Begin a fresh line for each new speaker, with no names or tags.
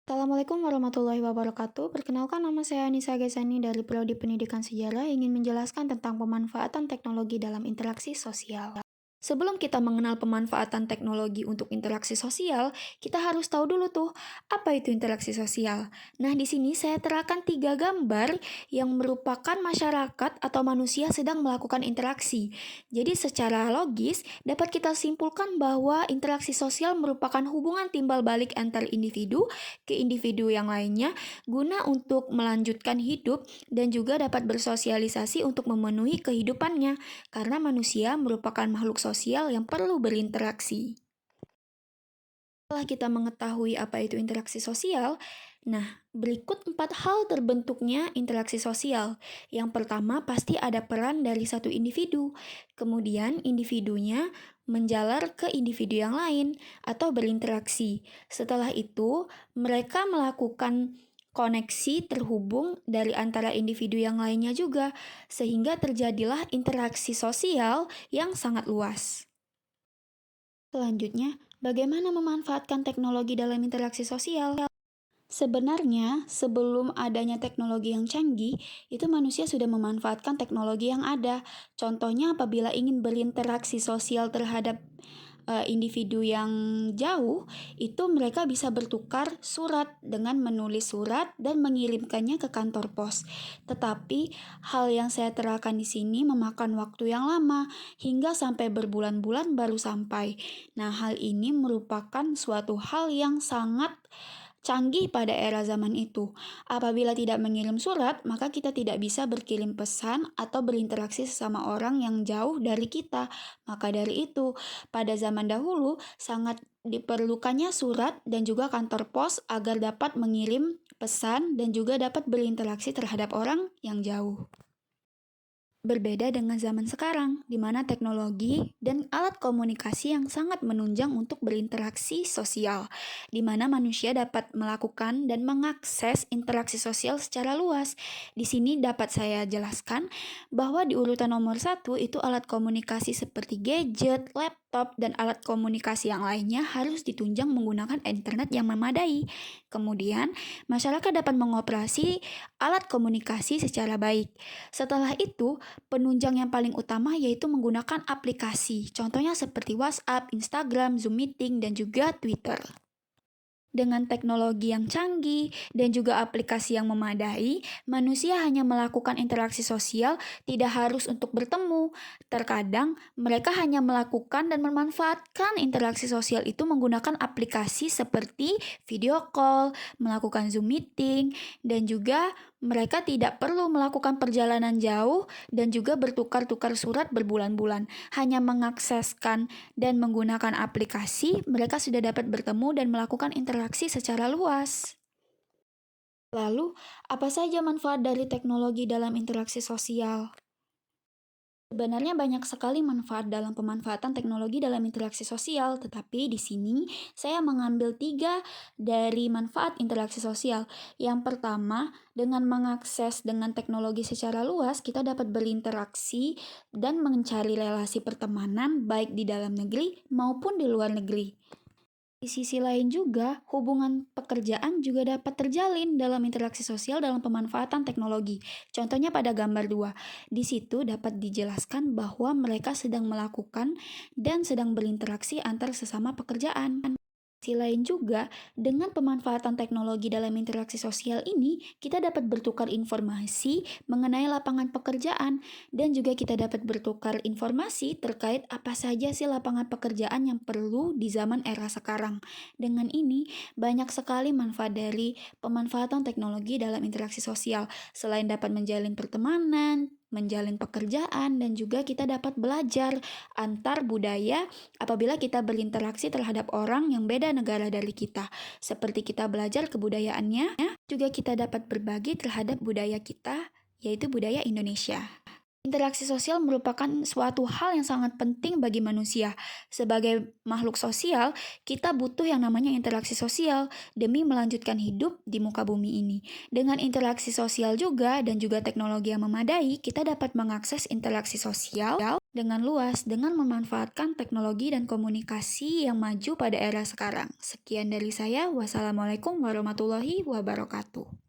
Assalamualaikum warahmatullahi wabarakatuh. Perkenalkan nama saya Anissa Gesani dari Prodi Pendidikan Sejarah ingin menjelaskan tentang pemanfaatan teknologi dalam interaksi sosial. Sebelum kita mengenal pemanfaatan teknologi untuk interaksi sosial, kita harus tahu dulu tuh, apa itu interaksi sosial. Nah, di sini saya terapkan 3 gambar yang merupakan masyarakat atau manusia sedang melakukan interaksi. Jadi secara logis, dapat kita simpulkan bahwa interaksi sosial merupakan hubungan timbal balik antar individu ke individu yang lainnya guna untuk melanjutkan hidup dan juga dapat bersosialisasi untuk memenuhi kehidupannya karena manusia merupakan makhluk sosial yang perlu berinteraksi. Setelah kita mengetahui apa itu interaksi sosial, nah berikut 4 hal terbentuknya interaksi sosial. Yang pertama pasti ada peran dari satu individu, kemudian individunya menjalar ke individu yang lain atau berinteraksi. Setelah itu, mereka melakukan koneksi terhubung dari antara individu yang lainnya juga, sehingga terjadilah interaksi sosial yang sangat luas. Selanjutnya, bagaimana memanfaatkan teknologi dalam interaksi sosial? Sebenarnya, sebelum adanya teknologi yang canggih, itu manusia sudah memanfaatkan teknologi yang ada. Contohnya apabila ingin berinteraksi sosial terhadap individu yang jauh, itu mereka bisa bertukar surat dengan menulis surat dan mengirimkannya ke kantor pos. Tetapi hal yang saya terangkan di sini memakan waktu yang lama hingga sampai berbulan-bulan baru sampai. Nah, hal ini merupakan suatu hal yang sangat canggih pada era zaman itu. Apabila tidak mengirim surat, maka kita tidak bisa berkirim pesan atau berinteraksi sesama orang yang jauh dari kita. Maka dari itu, pada zaman dahulu sangat diperlukannya surat dan juga kantor pos agar dapat mengirim pesan dan juga dapat berinteraksi terhadap orang yang jauh. Berbeda dengan zaman sekarang, di mana teknologi dan alat komunikasi yang sangat menunjang untuk berinteraksi sosial, di mana manusia dapat melakukan dan mengakses interaksi sosial secara luas. Di sini dapat saya jelaskan bahwa di urutan nomor 1 itu alat komunikasi seperti gadget, laptop, dan alat komunikasi yang lainnya harus ditunjang menggunakan internet yang memadai. Kemudian, masyarakat dapat mengoperasi alat komunikasi secara baik. Setelah itu, penunjang yang paling utama yaitu menggunakan aplikasi, contohnya seperti WhatsApp, Instagram, Zoom Meeting, dan juga Twitter. Dengan teknologi yang canggih dan juga aplikasi yang memadai, manusia hanya melakukan interaksi sosial, tidak harus untuk bertemu. Terkadang, mereka hanya melakukan dan memanfaatkan interaksi sosial itu menggunakan aplikasi seperti video call, melakukan Zoom meeting, dan juga mereka tidak perlu melakukan perjalanan jauh dan juga bertukar-tukar surat berbulan-bulan. Hanya mengakseskan dan menggunakan aplikasi, mereka sudah dapat bertemu dan melakukan interaksi secara luas. Lalu, apa saja manfaat dari teknologi dalam interaksi sosial? Sebenarnya banyak sekali manfaat dalam pemanfaatan teknologi dalam interaksi sosial, tetapi di sini saya mengambil 3 dari manfaat interaksi sosial. Yang pertama, dengan mengakses dengan teknologi secara luas, kita dapat berinteraksi dan mencari relasi pertemanan baik di dalam negeri maupun di luar negeri. Di sisi lain juga, hubungan pekerjaan juga dapat terjalin dalam interaksi sosial dalam pemanfaatan teknologi. Contohnya pada gambar 2. Di situ dapat dijelaskan bahwa mereka sedang melakukan dan sedang berinteraksi antar sesama pekerjaan. Di sisi lain juga, dengan pemanfaatan teknologi dalam interaksi sosial ini, kita dapat bertukar informasi mengenai lapangan pekerjaan dan juga kita dapat bertukar informasi terkait apa saja sih lapangan pekerjaan yang perlu di zaman era sekarang. Dengan ini, banyak sekali manfaat dari pemanfaatan teknologi dalam interaksi sosial. Selain dapat menjalin pertemanan, menjalin pekerjaan, dan juga kita dapat belajar antar budaya apabila kita berinteraksi terhadap orang yang beda negara dari kita. Seperti kita belajar kebudayaannya, juga kita dapat berbagi terhadap budaya kita, yaitu budaya Indonesia. Interaksi sosial merupakan suatu hal yang sangat penting bagi manusia. Sebagai makhluk sosial, kita butuh yang namanya interaksi sosial demi melanjutkan hidup di muka bumi ini. Dengan interaksi sosial juga dan juga teknologi yang memadai, kita dapat mengakses interaksi sosial dengan luas dengan memanfaatkan teknologi dan komunikasi yang maju pada era sekarang. Sekian dari saya. Wassalamualaikum warahmatullahi wabarakatuh.